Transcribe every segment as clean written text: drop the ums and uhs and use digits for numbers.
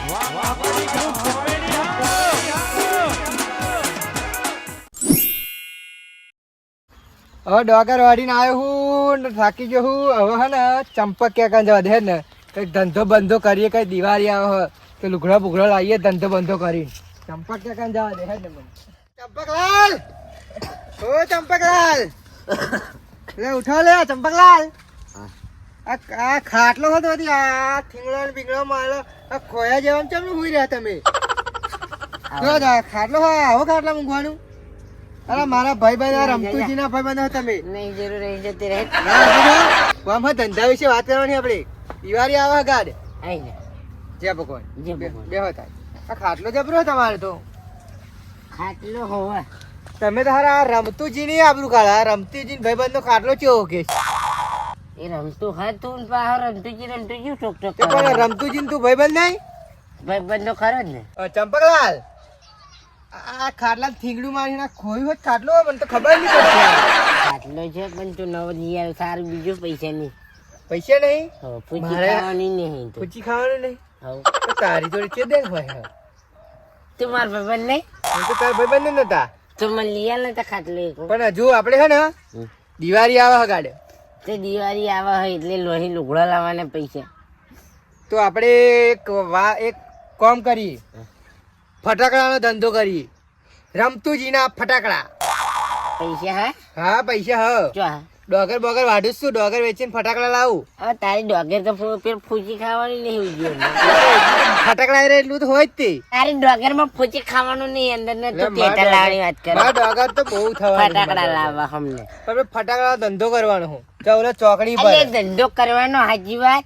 હવે ડોગર વાળીને આવ્યો હું ને થાકી ગયો હું. હવે હે ને ચંપક ક્યાં જવા દે ને કંઈક ધંધો બંધો કરીએ, કઈ દિવાળી આવે કે લુગડા બુગડો લાવીએ ધંધો બંધો કરીને. ચંપક ક્યાં જવા દે ને મને. ચંપકલાલ, ઓ ચંપકલાલ, લે ઉઠો લે ચંપકલાલ. આ ખાટલો હતો આ થીંગડો ને બીંગડો મારો આ ખોયા જેવાનું ચમ હુઈ રહ્યા તમે? ખાટલો હા આવો ખાટલા મૂકવાનું. અરે મારા ભાઈ રમતુજી ના ભાઈ બંધ તમે નહીં જરૂર રહી જતી રહે. ધંધા વિશે વાત કરવાની આપણે. દિવાળી આવે ગાડ જય ભગવાન બેહો થાય. આ ખાટલો જબરો તમારે તો. ખાટલો હોવા તમે તો હારા રમતુજી ની આબરૂ કાઢા. રમતુજી ભાઈ બંધ નો ખાટલો ચેવો કે એ રમતું હતું રમતુજી પણ રમતુજી તું ભાઈ બંધ નહીં? ભાઈ બંધ નો ખરો જ ને. ચંપકલાલ આ ખાટલા થીગડું મારીને ખોયું હોત ખાટલો મને તો ખબર નહીં પડતી. ખાટલો છે પણ તું નવો લઈ આવ્યો સારું. બીજું પૈસા નહીં? પૈસા નહીં? પૂછી ખાવાની નહીં. પૂછી ખાવાનું નહીં? તો તારી જોડે કે દે હોય. તું મારા ભાઈબંધ નહીં? હું તો તારા ભાઈબંધ નતા. તો મને લઈ આવ્યા નતા ખાટલો. પણ હજુ આપણે હે ને દિવાળી આવે હગાડે તે દિવાળી આવે હોય એટલે લોહી લુગડા લાવવાના પૈસા. તો આપણે એક કામ કરીએ, ફટાકડાનો ધંધો કરીએ. રમતુજીના ફટાકડા. પૈસા હા પૈસા હા. ડોગર બોગર વાઢું છું, ડોગર વેચીને ફટાકડા લાવું. હવે તારી ડોગર તો ફૂચી ખાવાની નહીં. ફટાકડા એટલું તો હોય જ તે. તારી ડોગર માં ફૂચી ખાવાનું નહીં. અંદર ને તો પેટા લાવવાની વાત કરે. ડોગર તો બહુ થવા ફટાકડા લાવવા અમને. તમે ફટાકડા ધંધો કરવાનો હું ચાલો ચોકડી પર ધંધો કરવાનો. હાજી વાત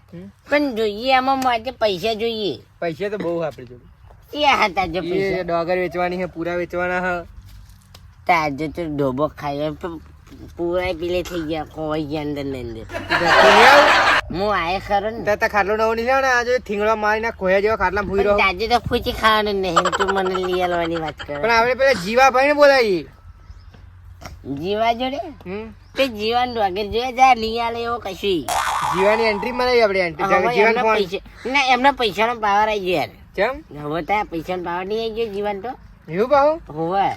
પણ જોઈએ આમાં માટે પૈસા જોઈએ. પૈસા તો બહુ આપડે જોડે. ક્યાં હતા જો પૈસા? ડોગર વેચવાની હે, પૂરા વેચવાના હે. તાજે તો ડોબો ખાય પૂરા પીલે થઈ ગયા ખોવાઈ ગયા અંદર ને અંદર. હું આયે ખરો ને તા ખાટલો નવો નહીં લેવાનો. આજે થીંગડો મારીને ખોયા જેવા ખાટલા ફૂઈ રહ્યો. આજે તો ફૂચી ખાવાનું નહીં. તું મને લઈ આવવાની વાત કરે. પણ આપણે પેલા જીવાભાઈ ને બોલાવીએ. જીવા જોડે તે જીવાન ડોગર જોયા જા લઈ આલે એવો કશું. જીવાની એન્ટ્રી મરાવી આપણે. એન્ટ્રી ના એમના પૈસાનો પાવર આવી ગયો યાર. કેમ હવે ત્યાં પૈસાનો પાવર નહીં આવી ગયો જીવાન તો? એવું પાવ હોવા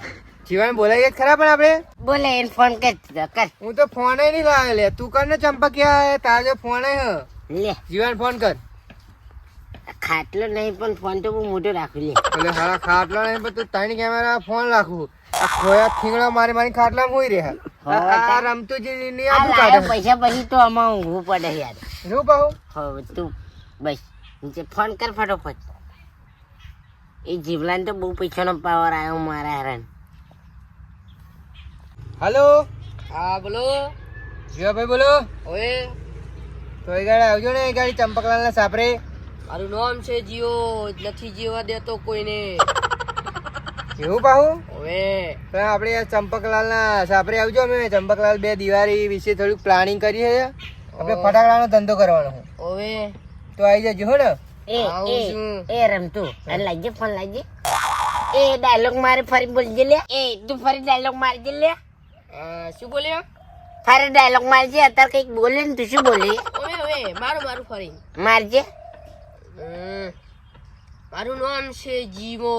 જીવાન બોલાવીએ ખરા. પણ આપણે બોલે એને ફોન કર. હું તો ફોન નહીં લાવે લે. તું કર ને ચંપકિયા તારો ફોન લે. જીવાન ફોન કર. ખાટલો નહીં પણ ફોન તો બહુ મોટો રાખું લે. એટલે હા ખાટલો નહીં પણ તું ત્રણ કેમેરા ફોન રાખું. આ ખોયા થીંગડા મારી મારી ખાટલા હોઈ રહ્યા. રમતુજી ની પૈસા પછી તો આમાં ઊંઘવું પડે યાર. એવું પાહું હવે તું બસ નીચે ફોન કર ફટોફટ. એ જીવલાને તો બહુ પૈસાનો પાવર આવ્યો મારા હેરાન. હેલો હા બોલો જીવાભાઈ બોલો. ઓએ તો એ ગાડી આવજો ને. એ ગાડી ચંપકલાલ ના સાપરે. મારું નામ છે જીઓ. નથી જીવા દેતો કોઈને. એવું પાહું ઓએ તો આપણે ચંપકલાલ ના સાપરે આવજો. અમે ચંપકલાલ બે દિવાળી વિશે થોડું પ્લાનિંગ કરીએ છે. આપણે ફટાકડાનો ધંધો કરવાનો. ઓએ તો આવી જજો હો ને. એ રમતું અને લાગજે ફોન લાગજે. એ ડાયલોગ મારે ફરી બોલજે લે. એ તું ફરી ડાયલોગ મારજે લે. શું બોલ્યો? ફરી ડાયલોગ મારજે. અત્યારે કઈક બોલે ને તું શું બોલે? ઓએ મારું ફરી મારજે. મારું નામ છે જીવો.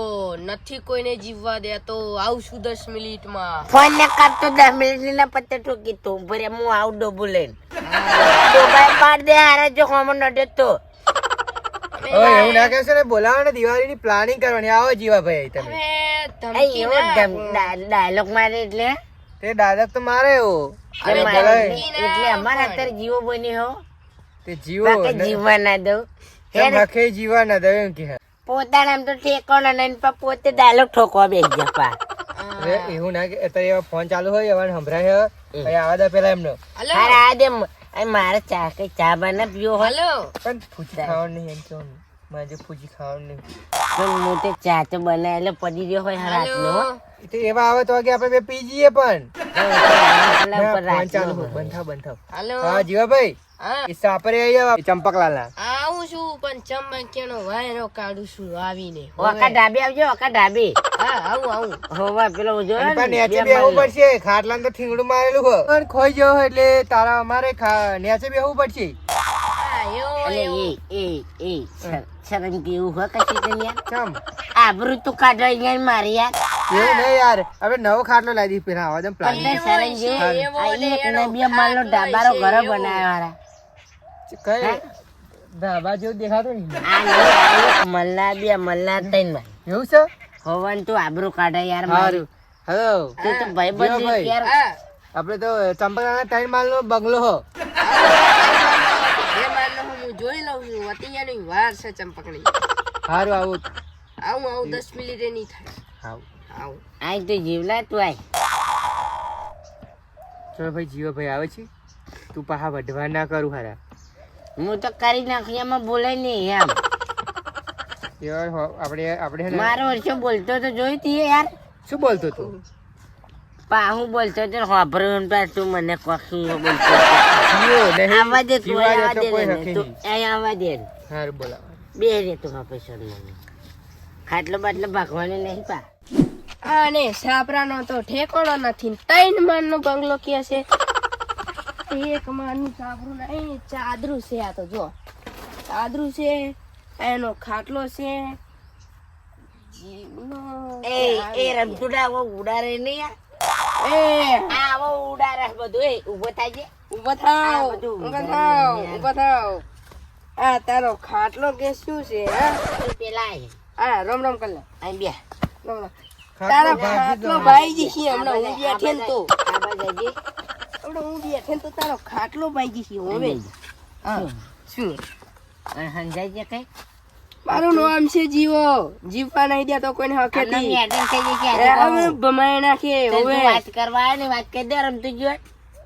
નથી કોઈને જીવવા દેતો. આવશું 10 મિનિટમાં. ફોન ને કાપતો 10 મિનિટ ના પત્તે ઠોકી તો ભરે હું આવું ડોબો લઈને ડોબાઈ પાડ દે. હારે જો હોમો નડે તો એવું ના કહેશો ને. બોલાવો ને દિવાળી ની પ્લાનિંગ કરવાની. આવો જીવાભાઈ તમે ડાયલોગ મારે એટલે તે ડાયલોગ તો મારે એવો એટલે અમારા અત્યારે જીવો બન્યો હો. તે જીવો જીવવા ના દઉં. જીવવા ના દઉં એમ કે પોતાના આમ તો ઠેકાણો નહીં પણ પોતે ડાયલોગ ઠોકવા બેસી ગયા. એવું ના કે અત્યારે ફોન ચાલુ હોય એવા સંભળાય. આવા દે પેલા એમનો આ દે. મારે ચા બના પીવો. હલો પણ ફૂચી ખાવાનું નહીં એમ કેવું. મારે ફૂચી ખાવાનું નહીં પણ મોટે ચા તો બનાય એટલે પડી રહ્યો હોય રાતનો. એવા આવે તો આપણે બે પી જઈએ. પણ બંધ. હા જીવાભાઈ સાપરે આવી જાવ. ચંપકલાલ ના આવું છું પણ ચંપકિયાનો વાયરો કાઢું છું આવીને. ઓકા ઢાબે આવજો. ઓકા ઢાબે હા આવું હોવા પેલો જો નેચે બેહવું પડશે. ખાટલા તો થીંગડું મારેલું હોય ખોઈ જવો એટલે તારા અમારે નેચે બેહવું પડશે. અલે એ શરમ કેવું હોય કશી તને યાર ચમ આબરૂ તું કાઢો અહીંયા મારી યાર એવું નહીં યાર હવે નવો ખાટલો લાવી દી પેલા આવા પ્લાન એટલે શરમ જેવું આ એક ને બે માલનો ડાબારો ઘરે બનાવ્યો હારા કઈ ધાબા જેવું દેખાતું નહીં આ નહીં મલ્લા બે મલ્લા તૈન માં એવું છે હોવન તું આબરૂ કાઢે યાર સારું હેલો તું તો ભાઈબંધ યાર આપણે તો ચંપકના 3 માળનો બંગલો હો એ માનલો હું જોઈ લઉં છું વતિયાની વાર છે ચંપકડી સારું આવું આવું 10 મિનિટે નહીં થાય આવું આઈ તો જીવલા તું આય ચલો ભાઈ જીવો ભાઈ આવે છે તું પાહા વઢવા ના કરું હારા હું તો કરી નાખી એમાં બોલે નહીં એમ યાર આપણે હે ને મારો વર્ષો બોલતો તો જોઈ તી યાર શું બોલતો તું પાહું બોલતો તો હોભરું તું મને કોખી બોલતો જીવો નહીં આવા દે તું જીવા આવા તો દે કોઈ ને હકે તું નહીં અહીં આવા દે સારું બોલાવ બે રે તું ઓપરેશન મને ખાટલો બાટલો ભાગવાનો નહીં પા આને સાપરાનો તો ઠેકોણો નથી 3 માળનો બંગલો કે છે એક માળનું સાપરું નહીં ચાદરું છે આ તો જો ચાદરું છે એનો ખાટલો છે એ રમતુડા આવો ઉડારે નહીં એ આવો ઉડારે બધું એ ઊભો થાય છે ઊભો થાવ આ બધું ઊભો થાવ ઊભો થાવ આ તારો ખાટલો કે શું છે હા પેલા આ રમ રમ કર લે અહીં બે રમ રમ તારા ખાટલો ભાઈ જશે હમણાં હું બેઠે ને તો આ બાજુ હમણાં હું બેઠે ને તો તારો ખાટલો ભાઈ જશે હવે હા શું સમજાય છે કઈ મારું નામ છે જીવો જીવવા નહીં દે તો કોઈને હકે આમને થી મેડમ થઈ ગઈ કે હવે ભમાઈ નાખે તું હવે વાત કરવા આવે ને વાત કરી દે રમતું જો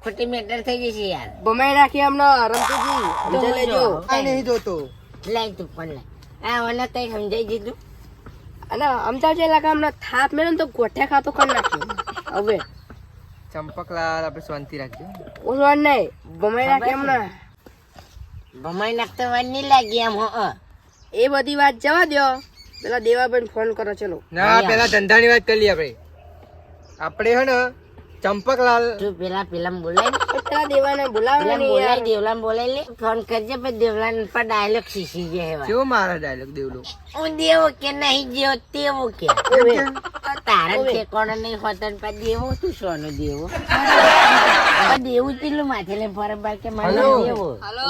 ખોટી મેટર થઈ જશે યાર ભમાઈ નાખે હમણાં રમતુજી સમજે લેજો આ નહીં જોતો લાઈ તું પણ લાઈ આ મને કઈ સમજાઈ દીધું અને અમતા જે લાગે હમણાં થાપ મેળે ને તો ગોઠે ખાતો કરી નાખ્યો હવે ચંપકલાલ આપણે શાંતિ રાખજો ઓસવાન નહીં ભમાઈ નાખે હમણાં ભમાઈ નાખતો વાર નહીં લાગી એમ હો એ બધી વાત જવા દો પેલા દેવાબેન ફોન કરો ચલો ના પેલા ધંધાની વાત કરી લઈએ આપણે હે ને ચંપકલાલ તું પેલા બોલાય પેલા દેવાને બોલાવે ને યાર દેવલાને બોલાય લે ફોન કરજે પછી દેવલાન પર ડાયલોગ શીખી જાય કેવો મારા ડાયલોગ દેવલો હું દેવો કે નહીં જેવો તેવો કે તારા ઠેકોણો નહીં હોતો ને પાછો દેવો તું સોનો દેવો દેવું પેલું માથે લઈને ફરે બાર કે મને હલો. દેવો હાલો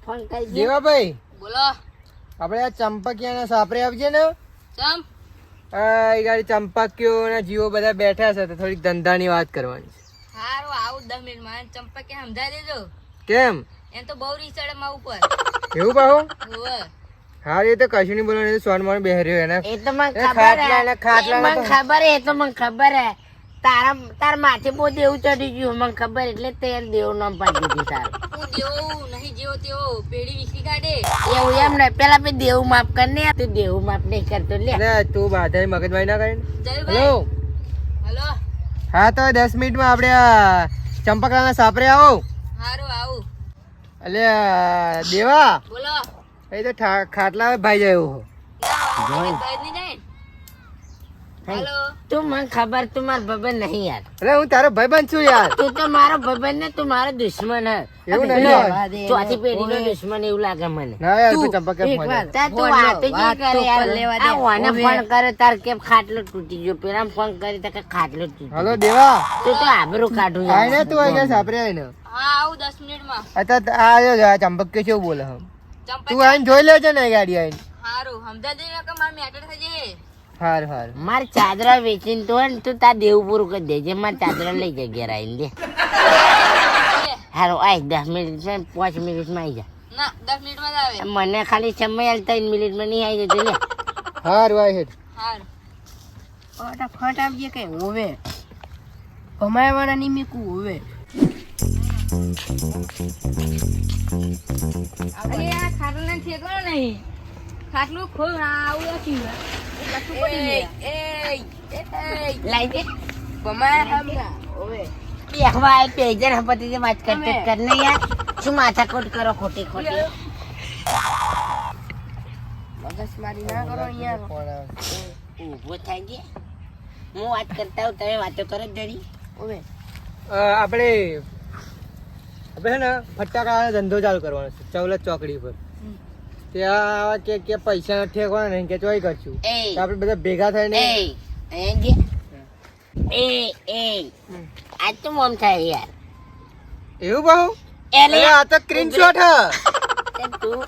ફોન કરજે દેવાભાઈ બોલો આપણે આ ચંપકિયાના સાપરે આવજે ને ચમ આ એ ગાડી ચંપકીઓ ને જીવો બધા બેઠા છે તો થોડીક ધંધાની વાત કરવાની છે હારું આવું 10 મિનિટ માં ચંપકે સમજાઈ દેજો કેમ એમ તો બહુ રી ચડે માં ઉપર એવું પાહો હોવે હા એ તો કશું નહીં બોલવાનું સોન માં બેહર્યો એને એ તો મને એ ખબર ખાટલા ને હે. ખાટલા એ ને મને તો- ખબર હે, એ તો મને ખબર હે તાર માથે બહુ દેવું ચડી ગયું મને ખબર એટલે તે દેવું નામ પાડી દીધું તારું હું દેવો નહીં જેવો તેવો પેડી વિસી કાઢે એવું એમ ને પેલા પછી દેવું માફ કર ને તું દેવું માફ નહીં કરતો લે અરે તું બાધા મગજમારી ના કરીને જયભાઈ હેલો હલો હા તો 10 મિનિટમાં આપણે આ ચંપકલાલના સાપરે આવો હારું આવું એટલે દેવા બોલો એ તો ખાટલા ભાઈ જાય એવું હેલો તું મને ખબર તું મારો ભાઈબંધ નહીં યાર અરે હું તારો ભાઈબંધ છું યાર તું તો મારો ભાઈબંધ ને તું મારો દુશ્મન હે એવું નહીં યાર. ચોથી પેઢીનો દુશ્મન એવું લાગે મને ના યાર તું ચંપક એક વાર. તાર તું વાતો જ નહીં કરે યાર. લેવા દે. આ ઓને ફોન કરે તાર કેમ ખાટલો તૂટી ગયો પેલા ફોન કરે તો કે ખાટલો તૂટી હલો દેવા તું તો આબરૂ કાઢું આય ને તું આય સાપરે આય ને હા આવું 10 મિનિટમાં અત્યારે આ ચંપક કે શું બોલે હમ ચંપક તું આઈને જોઈ લેજે ને ગાડી આઈને હારું સમજા દે કે માર મેટર થઈ જાય હાર હાર માર ચાદરા વેચીને તો હે ને તું તાર દેવું પૂરું કરી દેજે માર ચાદરા લઈ જા ઘેર આવીને દે હારો આય 10 મિનિટ છે 5 મિનિટમાં આવી જા ના 10 મિનિટમાં જ આવે મને ખાલી સમય હાલ 3 મિનિટમાં નહીં આવી જતો લે હાર વાય હેડ હાર ફટાફટ આવજે કે હોવે કમાયવાના ની મીકું હોવે અરે આ ખાટલા ઠેકાણો નહીં ખાટલું ખોલ આવું નથી લાઈ દે કમાયા હમણાં હોવે બેહવા આય પેજર હપતી જે વાત કરતે કરને યાર શું માથાકૂટ કરો ખોટી ખોટી મગજમારી ના કરો અહીંયા ઊભો થાય છે હું વાત કરતા હું તમે વાતો કરો જ જરી હોવે આપણે હે ને ફટાકડા ધંધો ચાલુ કરવાનો છે ચૌલત ચોકડી પર ત્યાં કે પૈસા નથી ઠેકવાના નહીં કે ચોઈ કરશું એ તો આપણે બધા ભેગા થઈને આ તો મોમ થાય યાર એવું બહુ એટલે અરે આ તો સ્ક્રીનશોટ હ તું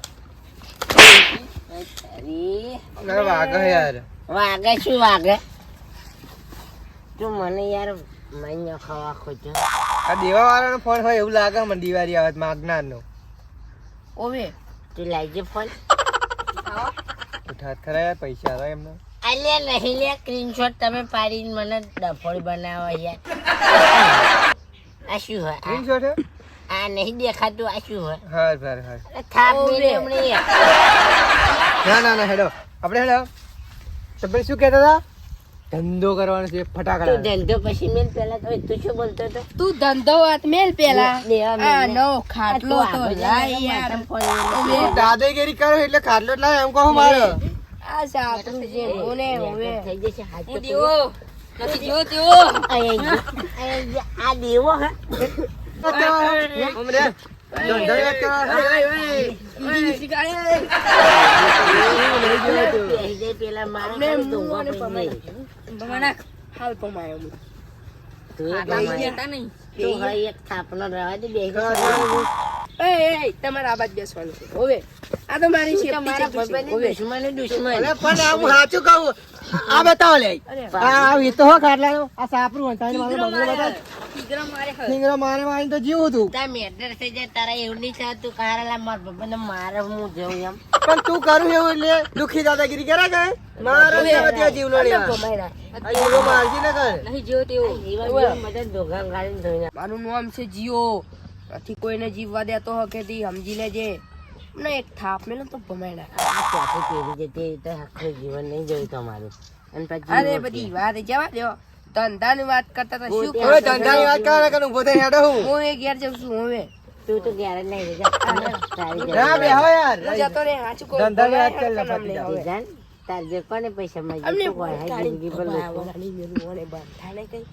અરે વાગે યાર વાગે શું વાગે તું મને યાર મહિનો ખાવા ખોજો આ દેવા વાળાનો ફોન હોય એવું લાગે મને દિવાળી આવે માગનાર નો ઓવે તું લાવજે ફોન ઉઠાત ખરા યાર પૈસા આવે એમને અલ્યા નહીં લે સ્ક્રીનશોટ તમે પાડીને મને ડફોડી બનાવો યાર આ શું હોય સ્ક્રીનશોટ હે આ નહીં દેખાતું આ શું હોય હા હા હા થાપ મેલે હમણાં યાર ના હેડો આપણે હેડો તમે શું કહેતા હતા ધંધો કરવાનો છે તું ફટાકડા ધંધો પછી મેલ પેલા તો તું શું બોલતો હતો તું ધંધો વાત મેલ પેલા દેવા મેલ આ ને. નવો ખાટલો આ તો તું લાય આગળ યાર માથામાં ફોન લઈને ઓવે દાદાગીરી કરો એટલે ખાટલો જ લાવે એમ કહું મારે આ સાપરું છે ઓને ઓવે થઈ જશે હાથ તો દેવો નથી જો તેવો આ દેવો હા ઉમરે ધંધો વાત કરો પેલા મારે ને ખાલી મું ડોંગા મને પડી પમાય ગઈ. બમણા હાલ પમાયો હું તું એ ગમાય. તું હવે એક થાપનો રવા દે બે એ તમારા આ બાજ બેસવાનું છે ઓવે આ તો મારી સેફટી તમારા છે ભાઈબંધની ઓવે દુશ્મન દુશ્મન અરે પણ આ હું સાચું કહું આ બતાવો લે અરે આ વીતો હો ખાટલાનો આ સાપરું હંતાઈને મારો બંગલો બતાવ ટીગરા મારે હે સિંગરો મારે મારીને તો જીવું હતું તા મેટર થઈ જાય તારા એવું નહીં થતું કારેલા માર ભાઈબંધને મારે હું જઉં એમ પણ તું કરું એવું એટલે દુખી દાદાગીરી કરે કે મારો ત્યાં જીવલો લેવા પમાયરા આ જીવલો મારજી ને કર નહીં જેવો તેવો જીવન બધા ધોગા ગાડીને ધોઈને મારું નામ છે જીઓ નથી કોઈને જીવવા દેતો હકેથી સમજી લેજે ને એક થાપ મેલો તો પમાયરા આ ચોથી પેઢી છે તે તો આખું જીવન નહીં જોયું તમારું અને પછી અરે બધી વાત જવા દો ધંધાની વાત કરતા હતા શું હવે ધંધાની વાત કરે કે ઉભો થઈને હેડો હું હું એ ઘેર જઉં છું હવે તું તો ઘેર જ નહીં રહેજા. તારી ઘેર ના બે હો યાર હું જતો રે હાચું કહું ધંધાની વાત કર લે નામ ફટી નહીં જા. હવે. જાન તાર જે કોને પૈસા અમને માંગી તું કોઈ હાઈ જિંદગી પર લોકો. ભગવાનની મેરું મને બંધા નહીં કઈ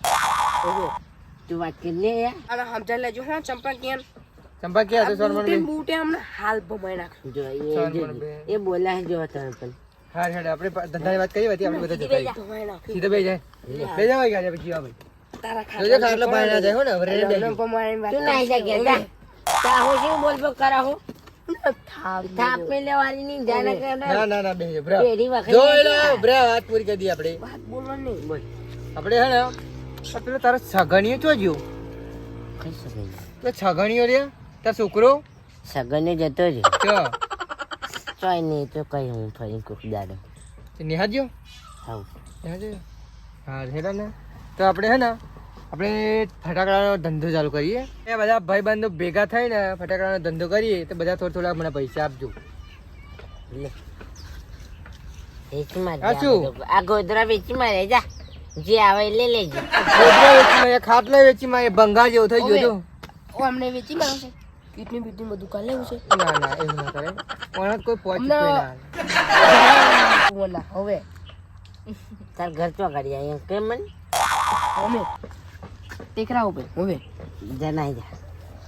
ઓહો તું વાત કરી લે યાર અને સમજાઈ લેજો હા ચંપા કેમ ચંપા ક્યાં હતું બૂટે સોનમણ બૂટે હમણાં હાલ ભમાઈ નાખ જો એ બોલા જો તમે પણ હા હેડ આપણે ધંધાની વાત કરી હતી આપણે બધા જતા રહીએ. ભમાઈ નાખ સીધો બે જાય બે જાવ ગાડી પછી જીવા ભાઈ તારા જોજો ખાટલો પાણી ના જાય હો ને હવે રેડે બેસી. ભમાઈ વાત તું નાઈ જા ઘેર જા તા હું શું બોલબો કરા હું થાપ થાપ મેલે વાળી નહીં જાને કે ના બેસી બ્રા પેઢી વખત જોઈ લો બ્રા વાત પૂરી કરી દી આપણે વાત બોલવાની નહીં બોલ આપણે હે ને આ પેલો તારો છગણીયો ચો જ્યો કઈ શકે તો છગણીયો રે તાર છોકરો સગને જતો રે ચો ચોય નહીં તો કઈ હું ફરી કોક દાડો નિહાજ્યો હાઉ નિહાજ્યો હા હેડા ને તો આપણે હે ને આપણે ફટાકડાનો ધંધો ચાલુ કરીએ એ બધા ભાઈબંધો ભેગા થઈને ફટાકડાનો ધંધો કરીએ તો બધા થોડા મને પૈસા આપજો લે વેચી માર આ શું? આ ગોદરા વેચી મારે જા જે આવે એ લઈ લેજે ગોદડા વેચી માં ખાટલો વેચી માં બંગાળ જેવો થઈ ગયો ઓ અમને વેચી મારો છે કિડની બીટની બધું કાલે લેવું છે ના એવું ના કરે પણ કોઈ પહોંચ હમણાં- કોઈ ના બોલા હવે તાર ઘર તો ગાડી અહીંયા કેમ મને અમે ટેકરા ઉપર હવે જનાઈ જા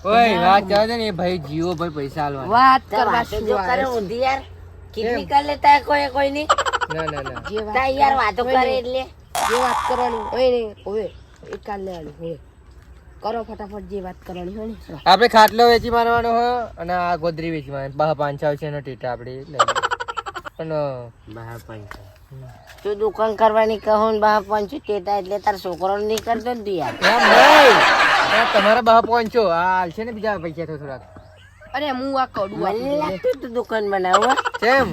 ઓય વાત ચાલે છે ને એ ભાઈ જીવો ભાઈ પૈસા આલવાના વાત તા કરવા વાતો શું જો કરે આવે? ઊંધી યાર કેટલી કર લેતા કોઈ નહીં ના જે વાત તા યાર વાતો કરે એટલે જે વાત કરવાની હોય ને હવે એક કાલ લેવાની હવે કરો ફટાફટ જે વાત કરવાની હોય ને આપણે ખાટલો વેચી મારવાનો હોય અને આ ગોદરી વેચી મારવાની 500 છે એનો ટેટા આપણે લઈ લઈએ. પણ બહાર પંચો તું દુકાન કરવાની કહું ને બહાર પંચો તેતા એટલે તાર છોકરો નહીં કરતો ને તું યાર એમ નહીં આ તમારા બહા પહોંચો આ હાલ છે ને બીજા પૈસા તો થોડાક અરે હું આ કડું મને આપી દઉં. લાગતું તું દુકાન બનાવો કેમ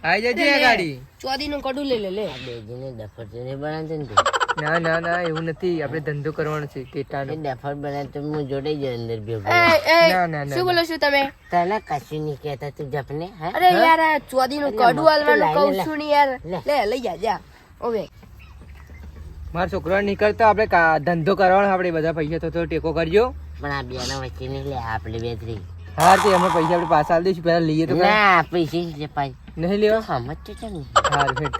આઈ જજે આ ગાડી ચોદી નું કડું લઈ લે બે જણે ડફર જઈને બનાવતો ને તું ના એવું નથી આપણે ધંધો કરવાનો છે ટેટાનો એ ડફર બનાવ તો હું જોડે જ અંદર ભેગો ના. શું બોલો છો તમે તને કશું નહીં કહેતા તું જપને હા અરે યાર આ ચોદી નું કડું હાલવાનું લાઈને કહું લે. છું ને યાર લે. લે લઈ જા જા હવે મારા છોકરા નીકળતા આપણે ધંધો કરવાનો આપણે બધા પૈસા તો થોડો ટેકો કરજો પણ આ બેના વચ્ચે નહીં લે આપણે બે ત્રી હા તે અમે પૈસા આપણે પાછા આલી દઈશું પહેલા લઈએ તો ખરા. ના પૈસે જ લે પાઈ નહીં લેવા સમજ તો છે ને હા ફેટ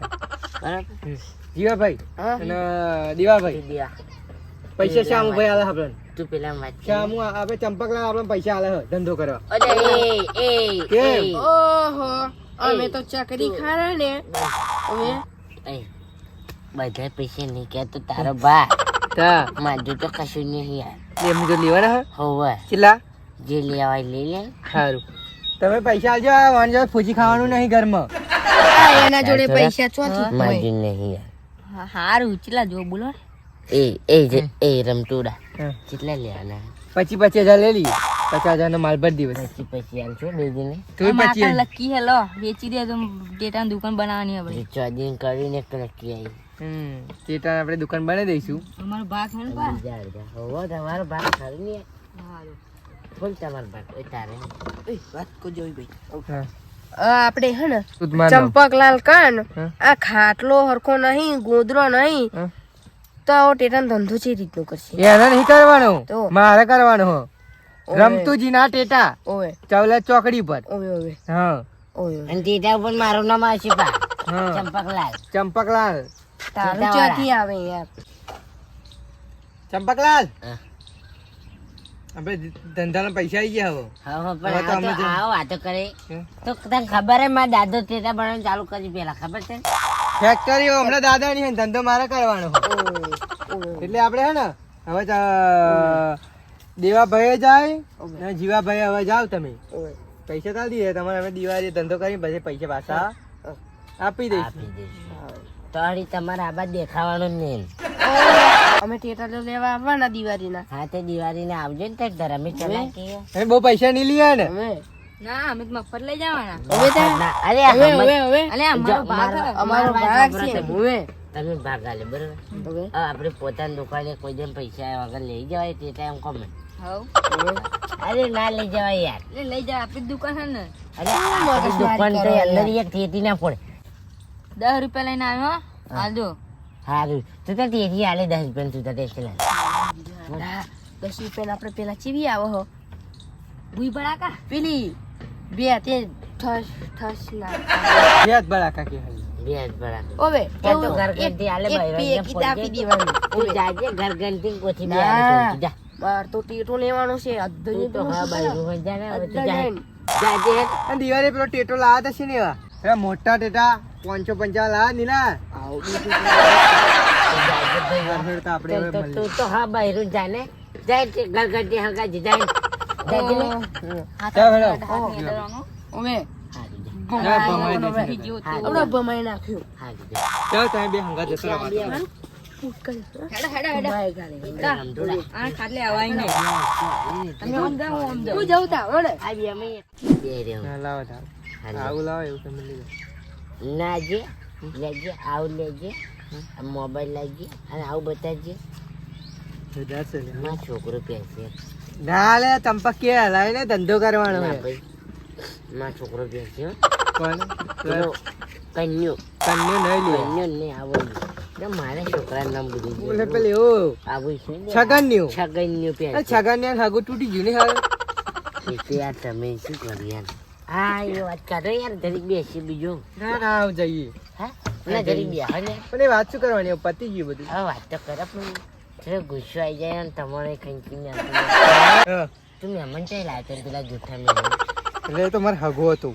બરાબર જીવાભાઈ હા અને દીવાભાઈ દિયા પૈસા શ્યામભાઈ આલે આપણને. તું પેલા વાત કર. શ્યામુ આપણે ચંપકલાલ આપણને પૈસા આલે હે ધંધો કરવા. અરે એ કેમ? ઓહો અમે તો ચકરી ખારા ને હવે એ બધા પૈસા નહીં કે તો તારો બા તા માજુ તો કશું નહીં યાર. એમ જો લેવાના હે હોવે કેટલા? જે લેવાય લઈ લે. સારું તમે પૈસા આલજો. આ વાંજો ફૂજી ખાવાનું નહીં ઘરમાં. એના જોડે પૈસા ચોથી માજુ નહીં યાર. હારું ઉચલા જો બોલો એ રમતુડા હા. કેટલા લેવાના? 25,000 લઈ લઈએ. 50,000 નો માલ ભરી દિવસ. પછી આલશો બેજીને તું 25,000 લકી હેલો વેચી દે તો ડેટાની દુકાન બનાવવાની હવે રિચાર્જિંગ કરીને નક્કી આવી. ચેટા આપણે દુકાન બનાવી દઈશું. અમારો ભાગ હે બીજા અડધા. હોવો તમારો ભાગ ખરું ને ફૂલ તમારો ભાગ. ઓય તારે વાત કો જોઈ ભાઈ. હા. આપણે હે ને તું જ માન લો. ચંપકલાલ કાન હા. આ ખાટલો હરખો નહીં ગોદરો નહીં હા. તો આવો ટેટાનો ધંધો છે રીતનો કરશે એને નહીં કરવાનો, તો? મારે કરવાનો હો. ઓવે. રમતુજી ના ટેટા ઓવે ચૌલા ચોકડી પર. ઓવે ઓવે હા ઓવે અને તેટા ઉપર મારું નામ આવશે પા હા ચંપકલાલ. ચંપકલાલ. તારું ટેટાવાળા. ક્યાંથી આવે યાર ચંપકલાલ હા. આપણે ધંધાના પૈસા આવી ગયા હવે. હા હવે પણ તો અમે આ તો જો- આવો વાતો કરે હે? તો તને ખબર હે મારા દાદો ટેટા બનાવવાનું ચાલુ કરી પેલા ખબર છે? ફેક્ટરી હમણાં દાદા ની ધંધો મારે કરવાનો હો. એટલે આપણે હે ને હવે દેવાભાઈ જાય ને જીવાભાઈ હવે જાવ તમે પૈસા તો દઈએ તમારે હવે દિવાળી ધંધો કરી પછી પૈસા પાછા આપી દઈશું. આપી દઈશું. તો હળી તમારે આ બાદ દેખાવાનું જ નહીં. અમે ટેટા તો લેવા આવવાના દિવાળીના હા તે દિવાળીને આવજો ને તે રમી ચલાકી. અમે બહુ પૈસા નહીં લીયા ને. અમે ના અમે તો મફત લઈ જવાના અરે હવે હમણાં- હવે હવે અલે અમારો ભાગ છે હવે તમે ભાગ આલે બરોબર. હવે હવે આપણે પોતાની દુકાને કોઈ જેમ પૈસા વગર લઈ જવાય તે ટાઈમ કોમે. અરે ના લઈ જવાય યાર. લઈ જા આપણી દુકાન છે ને અરે આપણી દુકાન તો અંદર એક થેટી ના પડે. 10 રૂપિયા લઈને આવ્યો આલજો સારું તું તો તેથી આલે 10 રૂપિયા તું તો ટેસ્ટ લે. 10 રૂપિયા આપણે પેલા ચીવી આવો હો ભૂઈ બળાકા પેલી બે તે ઠસ ઠસ ના વ્યાજ બળાકા કે હાલ. બેસ બરા. ઓવે ત્યાં તો ઘરગંથી આલે ભાઈ એક પી આપી દેવાની તું જાજે ઘરગંથી કોથી બે ના. આલે તું જા. બાર તો ટેટો લેવાનો છે તું તો હા ભાઈ રોજ જા ને હવે તું જા. અધ્ધર જાજે અને દિવાળી પેલો ટેટો લાવ્યા તા છે ને એવા પેલા મોટા ટેટા 550 લાવ્યા નીલા. તું તો આપણે હવે મળીએ. તું તો હા ભાઈ રોજ જા ને જાય તે ઘરગંથી હંગા જાય જાજે લે. ચાલ હેડો. ઓવે હારું જા. ચાલ ભમાઈ નાખીએ. આપણે ભમાઈ નાખ્યું હારું જા. ચાલ તમે બે હંગા જશો રહો. હેડા હેડા હેડા રમતુડા. આ ખાટલે આવાય ને તમે આમ જાઓ, આમ જાઓ. હું જઉં તા ઓને આવી અમે બે રહ્યો. હા, લાવો તાર. હારું. આવું લાવો એવું તમે લઈ જાઓ. નાજે લેજે આવું લેજે આ મોબાઈલ લાગી અને આવું બતાવજે. હજાર છે લે. મારો છોકરો પૈસે ના લે ચંપક કે લાવીને ધંધો કરવાનો ના હે. ભાઈ મારો છોકરો પૈસે કોણ? પેલો કન્યો કન્યો નહીં લે. કન્યો ને આવું ને મારા છોકરાનું નામ બોલે બધું પેલી એવું આવું છે ને છગન્યું. છગન્યો એ પૈસે છગન્યા હાગુ તૂટી ગયું ને હાલ. એટલે યાર તમે શું કર્યું યાર. હા એ વાત કરો યાર જરીક બેસી બીજું ના ના આવ જઈએ. હા ના જરીક બેહો ને. પણ એ વાત શું કરવાની હવે પતી ગયું બધું. હવે વાત તો કરે પણ થોડો ગુસ્સો આવી જાય ને તમારે ખંચીને હા. તું મહેમાન ચાઈ લાવ્યો પેલા જૂઠા મહેમાન એટલે એ તો મારે હગો હતું.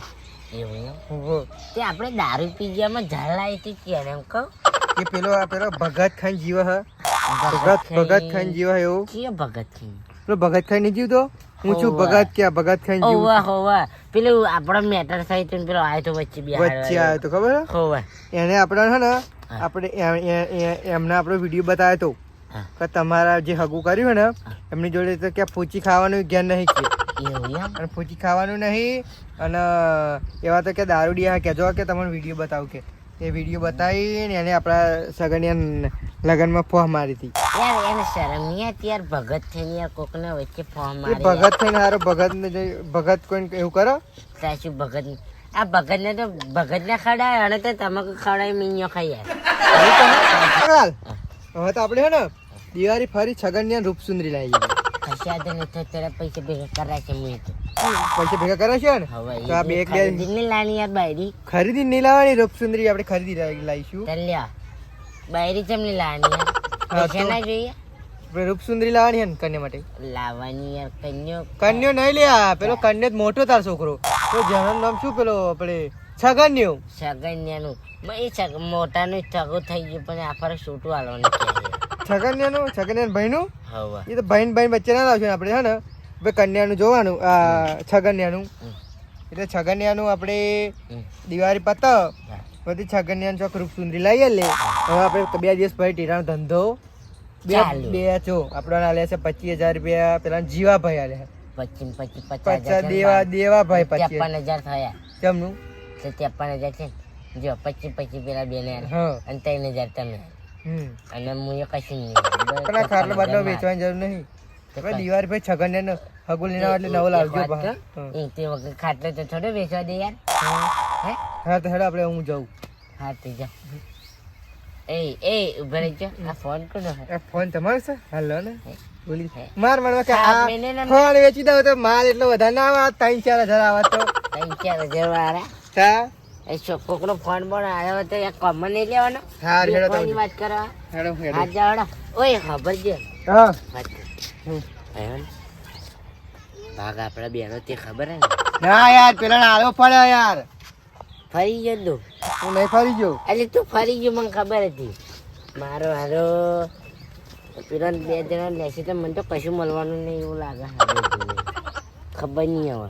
એવું એમ? હગો. તે આપણે દારૂ પી ગયામાં ઝાડ લાવી હતી ક્યારે એમ કહું એ પેલો ભગત ખાન જીવ હ. ભગત ખાન જીવ હ એવું. કયો ભગત સિંહ? પેલો ભગત ખાન નહીં જીવતો. હું છું ભગત ક્યાં ભગત ખાન જીવ. હોવા હોવા પેલું આપણો મેટર થાય તો પેલો આવ્યો તો વચ્ચે વચ્ચે આવ્યો તો ખબર હે? હોવા એને આપણે હે ને આપણે એમને આપણો વિડીયો બતાવ્યો તો હા. કે તમારા જે હગું કર્યું ને એમની જોડે તો કે પૂછી ખાવાનું જ્ઞાન નહીં કે એવું એમ? અને પૂછી ખાવાનું નહીં અને એવા તો કે દારૂડિયા કહેજો કે તમને વિડીયો બતાવું કે એ વિડીયો બતાવીને એને આપણા સગનિયા લગનમાં ફોહ મારી હતી. યાર એને શરમ નહીં આવતી યાર ભગત થઈને યાર કોકને વચ્ચે ફોર્મ એ મારે ભગત થઈને હારો ભગત કોઈ એવું કરો. સાચું ભગત આ ભગતને તો ભગતને ખવડાવે અને તો તમાકુ ખવડાવી મીંયો ખાઈ યાર. હવે તો આપણે હે ને દિવાળી ફરી છગનિયા રૂપસુંદરી લાવી દીધી. કશા તો નથી તારા પૈસા ભેગા કરાય છે મેં તો પૈસા ભેગા કરે છે ને હવે તો આ બે એક બે ખરીદીને લાની યાર બાયરી ખરીદી નહીં લાવવાની રૂપસુંદરી આપણે ખરીદી લાવીશું. ચાલ્યા બાયરી ચમની લાની યાર હા, પૈસા તો- ના જોઈએ આપણે રૂપસુંદરી લાવવાની હે ને કન્યા માટે લાવવાની યાર કન્યો કન્યો નહીં લ્યા પેલો કન્યો જ મોટો તાર છોકરો તો જેનું નામ શું પેલો આપણે છગન્યો સગન્યાનું મોટાનું સગું થઈ ગયું પણ આ ફરક છૂટું હાલવાનું છગન્યાનું ભાઈનું હવે એ તો ભાઈ વચ્ચે ના લાવશું આપણે હે ને ભાઈ કન્યાનું જોવાનું છગન્યાનું એટલે છગન્યાનું આપણે દિવાળી પત બધી છગન્યાનું ચોક રૂપસુંદરી લઈએ લે હવે આપણે 2 દિવસ પછી ટીરાનો ધંધો બે છો આપણા આલે છે 25,000 રૂપિયા પેલા જીવાભાઈ આલે 50 દેવાભાઈ 53,000 થયા કેમનું 53,000 છે ને જો 25 પેલા બેને હા અને 3,000 તમે અને હું એ કશું નહીં પણ આ ખાટલો બાટલો વેચવાની જરૂર નહીં આપણે દિવાળી પછી છગન્યાનો હગુલ લેના એટલે નવો લાવજો બા તે વખત ખાટલો તો થોડો વેચવા દે યાર હે હા તો હેડો આપણે હું જાઉં હા તે જા એ ઉભા રહેજો આ ફોન કોનો હે ફોન તમારો છે હાલો ને બોલી હે. માર મારવા કે હા, આ મેને ના- ફોન વેચી દઉં તો માલ એટલો વધારે ના આવે 3-4 હજાર આવે તો 3,000 વાળા તા એ છોકરો ફોન પણ આવ્યો તો એક કોમન નહીં લેવાનો હા હેડો કોની તો વાત કરવા હેડો હા જાવડો ઓય ખબર છે હા વાત કર. આવ્યો ને? ભાગ આપડા બેનો તે ખબર હે ને ના યાર પેલા આલો પડે યાર ફરી ગયો તું હું નહીં ફરી ગયો એટલે તું ફરી ગયો મને ખબર હતી મારો હારો પેલા 2 જણા લેશે તો મને તો કશું મળવાનું નહીં એવું લાગે હારું જોઈને. ખબર નહીં હવે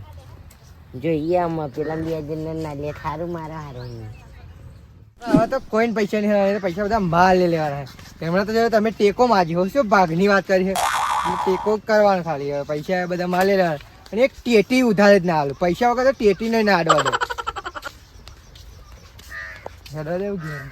જોઈએ આમાં પેલા 2 જણા ના લે સારું મારા હારો નહીં હવે તો કોઈને પૈસા નહીં આવે પૈસા બધા માલ લઈ લેવાના છે એમણે તો જો તમે ટેકો માજી હો શું ભાગની વાત કરી છે એટલે ટેકો કરવાનો ખાલી હવે પૈસા બધા માલ લઈ લેવાના અને એક ટેટી ઉધાર જ ના આલું પૈસા વગર તો ટેટી નહીં ના આડવા દો હેડો દેવું ઘેર